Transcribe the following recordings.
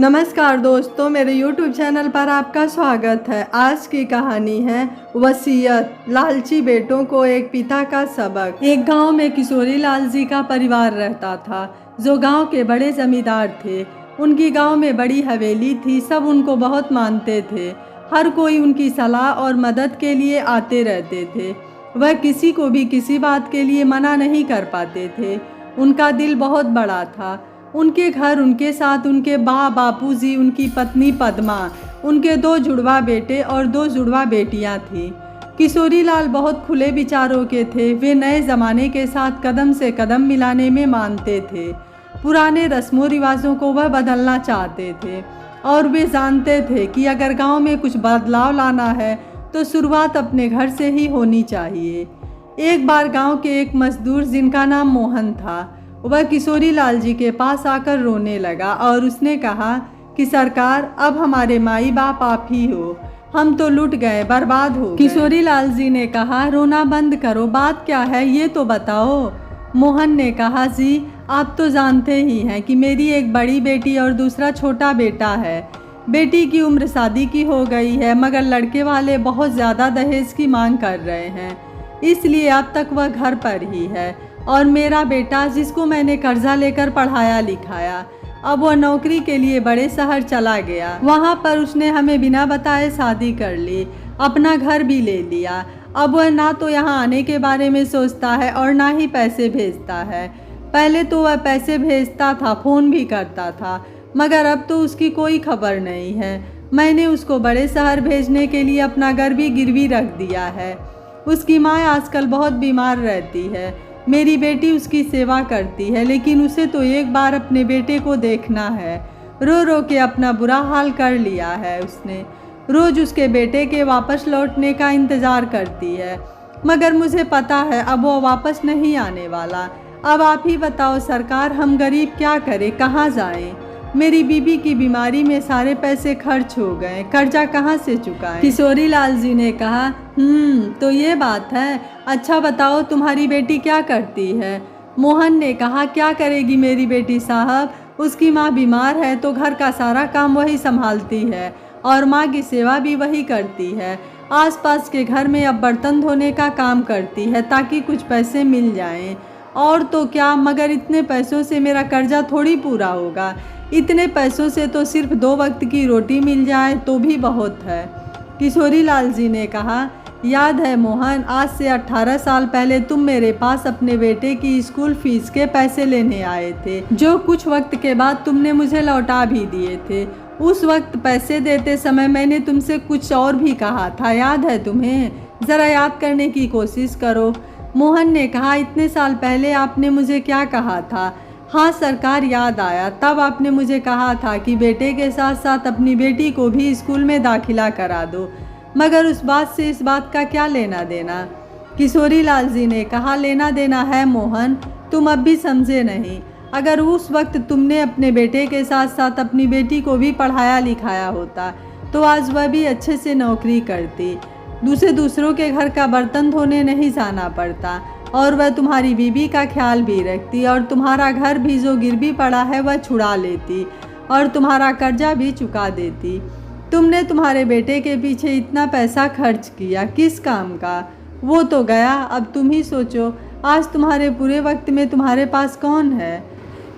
नमस्कार दोस्तों, मेरे YouTube चैनल पर आपका स्वागत है। आज की कहानी है वसीयत, लालची बेटों को एक पिता का सबक। एक गांव में किशोरी लाल जी का परिवार रहता था, जो गांव के बड़े जमींदार थे। उनकी गांव में बड़ी हवेली थी, सब उनको बहुत मानते थे। हर कोई उनकी सलाह और मदद के लिए आते रहते थे। वह किसी को भी किसी बात के लिए मना नहीं कर पाते थे। उनका दिल बहुत बड़ा था। उनके घर, उनके साथ उनके बापूजी, उनकी पत्नी पद्मा, उनके 2 जुड़वा बेटे और 2 जुड़वा बेटियां थीं। किशोरी लाल बहुत खुले विचारों के थे। वे नए ज़माने के साथ कदम से कदम मिलाने में मानते थे। पुराने रस्मों रिवाजों को वह बदलना चाहते थे और वे जानते थे कि अगर गांव में कुछ बदलाव लाना है तो शुरुआत अपने घर से ही होनी चाहिए। एक बार गांव के एक मजदूर, जिनका नाम मोहन था, वह किशोरी लाल जी के पास आकर रोने लगा और उसने कहा कि सरकार, अब हमारे माई बाप आप ही हो। हम तो लुट गए, बर्बाद हो गए। किशोरी लाल जी ने कहा, रोना बंद करो, बात क्या है ये तो बताओ। मोहन ने कहा, जी आप तो जानते ही हैं कि मेरी एक बड़ी बेटी और दूसरा छोटा बेटा है। बेटी की उम्र शादी की हो गई है, मगर लड़के वाले बहुत ज़्यादा दहेज की मांग कर रहे हैं, इसलिए अब तक वह घर पर ही है। और मेरा बेटा, जिसको मैंने कर्जा लेकर पढ़ाया लिखाया, अब वह नौकरी के लिए बड़े शहर चला गया। वहाँ पर उसने हमें बिना बताए शादी कर ली, अपना घर भी ले लिया। अब वह ना तो यहाँ आने के बारे में सोचता है और ना ही पैसे भेजता है। पहले तो वह पैसे भेजता था, फ़ोन भी करता था, मगर अब तो उसकी कोई खबर नहीं है। मैंने उसको बड़े शहर भेजने के लिए अपना घर भी गिरवी रख दिया है। उसकी माँ आजकल बहुत बीमार रहती है। मेरी बेटी उसकी सेवा करती है, लेकिन उसे तो एक बार अपने बेटे को देखना है। रो रो के अपना बुरा हाल कर लिया है उसने। रोज़ उसके बेटे के वापस लौटने का इंतज़ार करती है, मगर मुझे पता है अब वो वापस नहीं आने वाला। अब आप ही बताओ सरकार, हम गरीब क्या करें, कहाँ जाएं? मेरी बीबी की बीमारी में सारे पैसे खर्च हो गए, कर्जा कहाँ से चुकाएं? किशोरी लाल जी ने कहा, तो ये बात है। अच्छा बताओ, तुम्हारी बेटी क्या करती है? मोहन ने कहा, क्या करेगी मेरी बेटी साहब, उसकी माँ बीमार है तो घर का सारा काम वही संभालती है और माँ की सेवा भी वही करती है। आसपास के घर में अब बर्तन धोने का काम करती है ताकि कुछ पैसे मिल जाएं। और तो क्या, मगर इतने पैसों से मेरा कर्जा थोड़ी पूरा होगा। इतने पैसों से तो सिर्फ 2 वक्त की रोटी मिल जाए तो भी बहुत है। किशोरी लाल जी ने कहा, याद है मोहन, आज से 18 साल पहले तुम मेरे पास अपने बेटे की स्कूल फीस के पैसे लेने आए थे, जो कुछ वक्त के बाद तुमने मुझे लौटा भी दिए थे। उस वक्त पैसे देते समय मैंने तुमसे कुछ और भी कहा था, याद है तुम्हें? ज़रा याद करने की कोशिश करो। मोहन ने कहा, इतने साल पहले आपने मुझे क्या कहा था? हाँ सरकार, याद आया। तब आपने मुझे कहा था कि बेटे के साथ साथ अपनी बेटी को भी स्कूल में दाखिला करा दो, मगर उस बात से इस बात का क्या लेना देना? किशोरी लाल जी ने कहा, लेना देना है मोहन, तुम अब भी समझे नहीं। अगर उस वक्त तुमने अपने बेटे के साथ साथ अपनी बेटी को भी पढ़ाया लिखाया होता तो आज वह भी अच्छे से नौकरी करती, दूसरों के घर का बर्तन धोने नहीं जाना पड़ता, और वह तुम्हारी बीबी का ख्याल भी रखती और तुम्हारा घर भी जो गिरवी पड़ा है वह छुड़ा लेती और तुम्हारा कर्जा भी चुका देती। तुमने तुम्हारे बेटे के पीछे इतना पैसा खर्च किया, किस काम का? वो तो गया, अब तुम ही सोचो, आज तुम्हारे पूरे वक्त में तुम्हारे पास कौन है,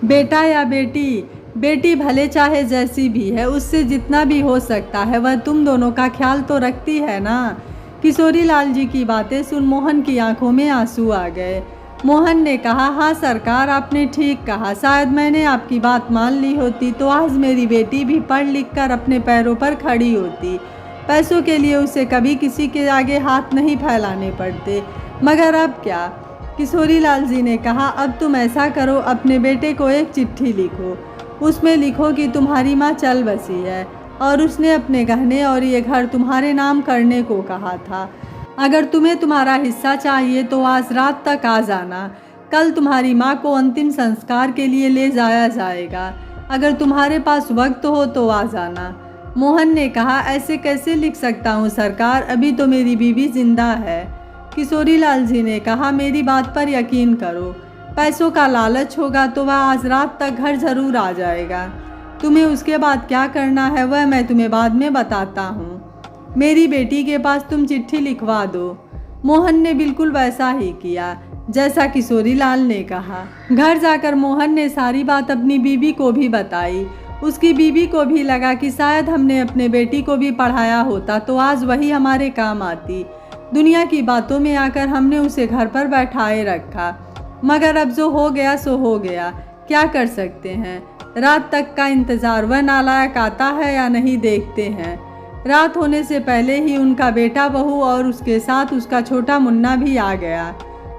बेटा या बेटी? बेटी भले चाहे जैसी भी है, उससे जितना भी हो सकता है वह तुम दोनों का ख्याल तो रखती है ना। किशोरी लाल जी की बातें सुन मोहन की आंखों में आंसू आ गए। मोहन ने कहा, हाँ सरकार, आपने ठीक कहा। शायद मैंने आपकी बात मान ली होती तो आज मेरी बेटी भी पढ़ लिख कर अपने पैरों पर खड़ी होती। पैसों के लिए उसे कभी किसी के आगे हाथ नहीं फैलाने पड़ते, मगर अब क्या? किशोरी लाल जी ने कहा, अब तुम ऐसा करो, अपने बेटे को एक चिट्ठी लिखो। उसमें लिखो कि तुम्हारी माँ चल बसी है और उसने अपने गहने और ये घर तुम्हारे नाम करने को कहा था। अगर तुम्हें तुम्हारा हिस्सा चाहिए तो आज रात तक आ जाना। कल तुम्हारी माँ को अंतिम संस्कार के लिए ले जाया जाएगा। अगर तुम्हारे पास वक्त हो तो आ जाना। मोहन ने कहा, ऐसे कैसे लिख सकता हूँ सरकार, अभी तो मेरी बीवी जिंदा है। किशोरी लाल जी ने कहा, मेरी बात पर यकीन करो, पैसों का लालच होगा तो वह आज रात तक घर जरूर आ जाएगा। तुम्हें उसके बाद क्या करना है वह मैं तुम्हें बाद में बताता हूँ। मेरी बेटी के पास तुम चिट्ठी लिखवा दो। मोहन ने बिल्कुल वैसा ही किया जैसा किशोरीलाल ने कहा। घर जाकर मोहन ने सारी बात अपनी बीवी को भी बताई। उसकी बीवी को भी लगा कि शायद हमने अपने बेटी को भी पढ़ाया होता तो आज वही हमारे काम आती। दुनिया की बातों में आकर हमने उसे घर पर बैठाए रखा, मगर अब जो हो गया सो हो गया, क्या कर सकते हैं। रात तक का इंतज़ार, वह नालायक आता है या नहीं देखते हैं। रात होने से पहले ही उनका बेटा बहू और उसके साथ उसका छोटा मुन्ना भी आ गया।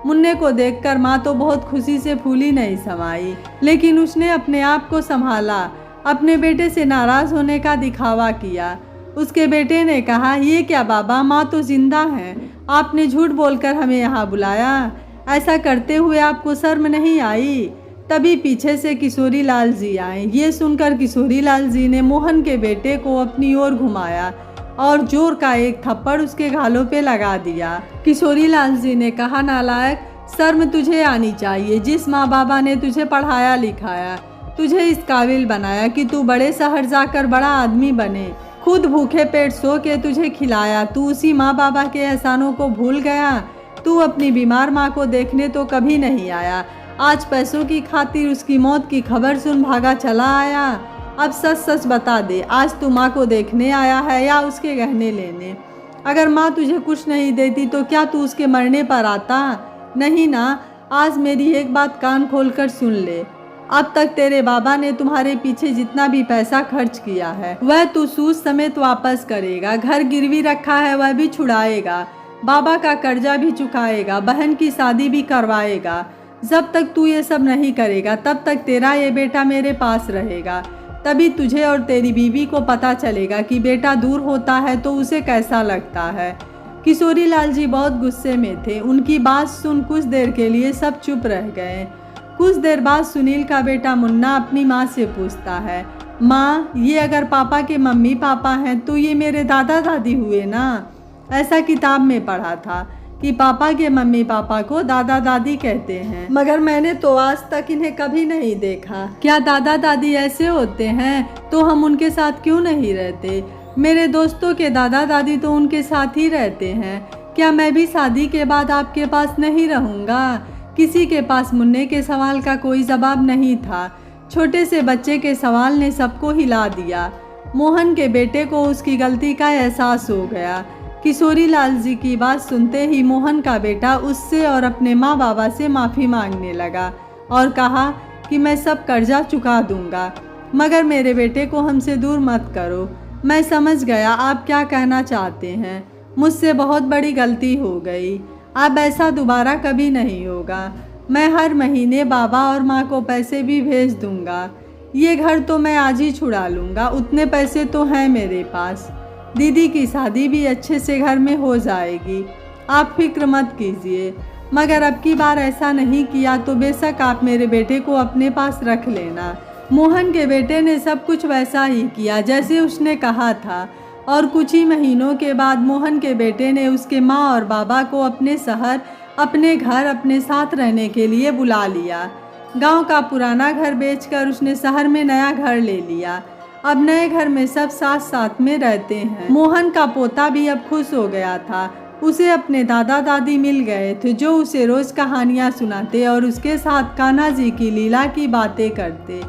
मुन्ने को देखकर माँ तो बहुत खुशी से फूली नहीं समाई, लेकिन उसने अपने आप को संभाला। अपने बेटे से नाराज़ होने का दिखावा किया। उसके बेटे ने कहा, ये क्या बाबा, माँ तो जिंदा हैं, आपने झूठ बोलकर हमें यहाँ बुलाया। ऐसा करते हुए आपको शर्म नहीं आई। तभी पीछे से किशोरीलाल जी आए। ये सुनकर किशोरीलाल जी ने मोहन के बेटे को अपनी ओर घुमाया और जोर का एक थप्पड़ उसके गालों पे लगा दिया। किशोरीलाल जी ने कहा, नालायक, शर्म तुझे आनी चाहिए। जिस माँ बाबा ने तुझे पढ़ाया लिखाया, तुझे इस काबिल बनाया कि तू बड़े शहर जाकर बड़ा आदमी बने, खुद भूखे पेट सो के तुझे खिलाया, तू उसी माँ बाबा के एहसानों को भूल गया। तू अपनी बीमार माँ को देखने तो कभी नहीं आया, आज पैसों की खातिर उसकी मौत की खबर सुन भागा चला आया। अब सच सच बता दे, आज तू माँ को देखने आया है या उसके गहने लेने? अगर माँ तुझे कुछ नहीं देती तो क्या तू उसके मरने पर आता? नहीं ना। आज मेरी एक बात कान खोलकर सुन ले। अब तक तेरे बाबा ने तुम्हारे पीछे जितना भी पैसा खर्च किया है वह तू सूद समेत वापस करेगा। घर गिरवी रखा है वह भी छुड़ाएगा, बाबा का कर्जा भी चुकाएगा, बहन की शादी भी करवाएगा। जब तक तू ये सब नहीं करेगा तब तक तेरा ये बेटा मेरे पास रहेगा। तभी तुझे और तेरी बीवी को पता चलेगा कि बेटा दूर होता है तो उसे कैसा लगता है। किशोरीलाल जी बहुत गुस्से में थे। उनकी बात सुन कुछ देर के लिए सब चुप रह गए। कुछ देर बाद सुनील का बेटा मुन्ना अपनी माँ से पूछता है, माँ, ये अगर पापा के मम्मी पापा हैं तो ये मेरे दादा दादी हुए ना? ऐसा किताब में पढ़ा था कि पापा के मम्मी पापा को दादा दादी कहते हैं, मगर मैंने तो आज तक इन्हें कभी नहीं देखा। क्या दादा दादी ऐसे होते हैं? तो हम उनके साथ क्यों नहीं रहते? मेरे दोस्तों के दादा दादी तो उनके साथ ही रहते हैं। क्या मैं भी शादी के बाद आपके पास नहीं रहूँगा? किसी के पास मुन्ने के सवाल का कोई जवाब नहीं था। छोटे से बच्चे के सवाल ने सबको हिला दिया। मोहन के बेटे को उसकी गलती का एहसास हो गया। किशोरीलाल जी की बात सुनते ही मोहन का बेटा उससे और अपने माँ बाबा से माफ़ी मांगने लगा और कहा कि मैं सब कर्जा चुका दूंगा, मगर मेरे बेटे को हमसे दूर मत करो। मैं समझ गया आप क्या कहना चाहते हैं। मुझसे बहुत बड़ी गलती हो गई। अब ऐसा दोबारा कभी नहीं होगा। मैं हर महीने बाबा और माँ को पैसे भी भेज दूंगा। ये घर तो मैं आज ही छुड़ा लूँगा, उतने पैसे तो हैं मेरे पास। दीदी की शादी भी अच्छे से घर में हो जाएगी, आप फिक्र मत कीजिए। मगर अब की बार ऐसा नहीं किया तो बेशक आप मेरे बेटे को अपने पास रख लेना। मोहन के बेटे ने सब कुछ वैसा ही किया जैसे उसने कहा था, और कुछ ही महीनों के बाद मोहन के बेटे ने उसके माँ और बाबा को अपने शहर, अपने घर, अपने साथ रहने के लिए बुला लिया। गांव का पुराना घर बेचकर उसने शहर में नया घर ले लिया। अब नए घर में सब साथ साथ में रहते हैं। मोहन का पोता भी अब खुश हो गया था। उसे अपने दादा दादी मिल गए थे जो उसे रोज कहानियाँ सुनाते और उसके साथ कान्हा जी की लीला की बातें करते।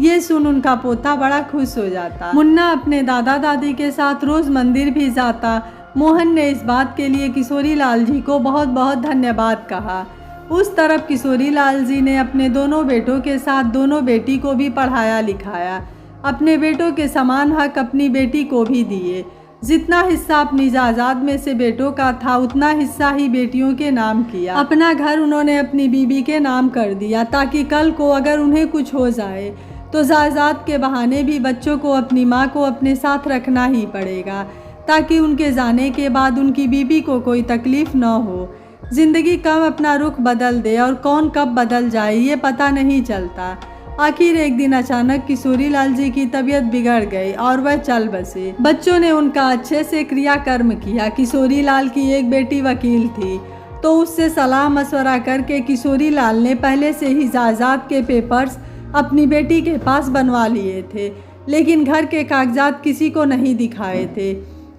ये सुन उनका पोता बड़ा खुश हो जाता। मुन्ना अपने दादा दादी के साथ रोज मंदिर भी जाता। मोहन ने इस बात के लिए किशोरीलाल जी को बहुत बहुत धन्यवाद कहा। उस तरफ किशोरीलाल जी ने अपने दोनों बेटों के साथ दोनों बेटी को भी पढ़ाया लिखाया। अपने बेटों के समान हक अपनी बेटी को भी दिए। जितना हिस्सा अपनी जायदाद में से बेटों का था उतना हिस्सा ही बेटियों के नाम किया। अपना घर उन्होंने अपनी बीबी के नाम कर दिया ताकि कल को अगर उन्हें कुछ हो जाए तो जायदाद के बहाने भी बच्चों को अपनी माँ को अपने साथ रखना ही पड़ेगा, ताकि उनके जाने के बाद उनकी बीबी को कोई तकलीफ न हो। जिंदगी कब अपना रुख बदल दे और कौन कब बदल जाए ये पता नहीं चलता। आखिर एक दिन अचानक किशोरीलाल जी की तबीयत बिगड़ गई और वह चल बसे। बच्चों ने उनका अच्छे से क्रियाकर्म किया। किशोरीलाल की एक बेटी वकील थी तो उससे सलाह मशवरा करके किशोरीलाल ने पहले से ही जायदाद के पेपर्स अपनी बेटी के पास बनवा लिए थे। लेकिन घर के कागजात किसी को नहीं दिखाए थे।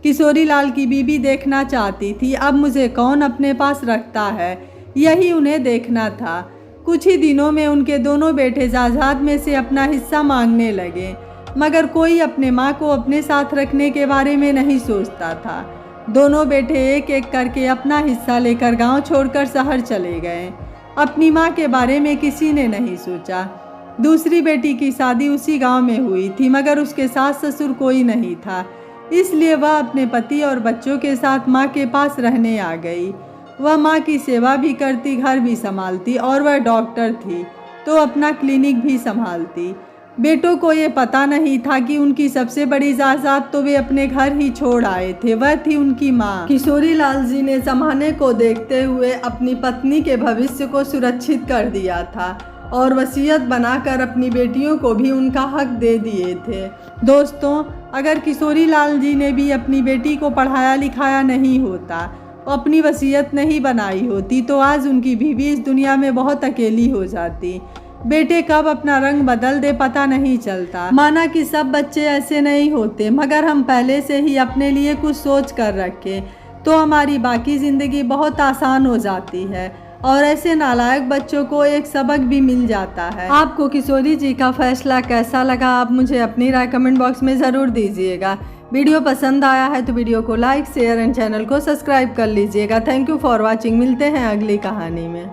किशोरी लाल की बीवी देखना चाहती थी, अब मुझे कौन अपने पास रखता है, यही उन्हें देखना था। कुछ ही दिनों में उनके दोनों बेटे जायदाद में से अपना हिस्सा मांगने लगे, मगर कोई अपने माँ को अपने साथ रखने के बारे में नहीं सोचता था। दोनों बेटे एक एक करके अपना हिस्सा लेकर गांव छोड़कर शहर चले गए। अपनी माँ के बारे में किसी ने नहीं सोचा। दूसरी बेटी की शादी उसी गांव में हुई थी, मगर उसके सास ससुर कोई नहीं था, इसलिए वह अपने पति और बच्चों के साथ माँ के पास रहने आ गई। वह माँ की सेवा भी करती, घर भी संभालती और वह डॉक्टर थी तो अपना क्लिनिक भी संभालती। बेटों को ये पता नहीं था कि उनकी सबसे बड़ी जायदाद तो वे अपने घर ही छोड़ आए थे, वह थी उनकी माँ। किशोरी लाल जी ने जमाने को देखते हुए अपनी पत्नी के भविष्य को सुरक्षित कर दिया था और वसीयत बनाकर अपनी बेटियों को भी उनका हक दे दिए थे। दोस्तों, अगर किशोरी लाल जी ने भी अपनी बेटी को पढ़ाया लिखाया नहीं होता, अपनी वसीयत नहीं बनाई होती, तो आज उनकी बीवी इस दुनिया में बहुत अकेली हो जाती। बेटे कब अपना रंग बदल दे पता नहीं चलता। माना कि सब बच्चे ऐसे नहीं होते, मगर हम पहले से ही अपने लिए कुछ सोच कर रखें तो हमारी बाकी ज़िंदगी बहुत आसान हो जाती है और ऐसे नालायक बच्चों को एक सबक भी मिल जाता है। आपको किशोरी जी का फैसला कैसा लगा, आप मुझे अपनी राय कमेंट बॉक्स में ज़रूर दीजिएगा। वीडियो पसंद आया है तो वीडियो को लाइक शेयर एंड चैनल को सब्सक्राइब कर लीजिएगा। Thank you for watching. मिलते हैं अगली कहानी में।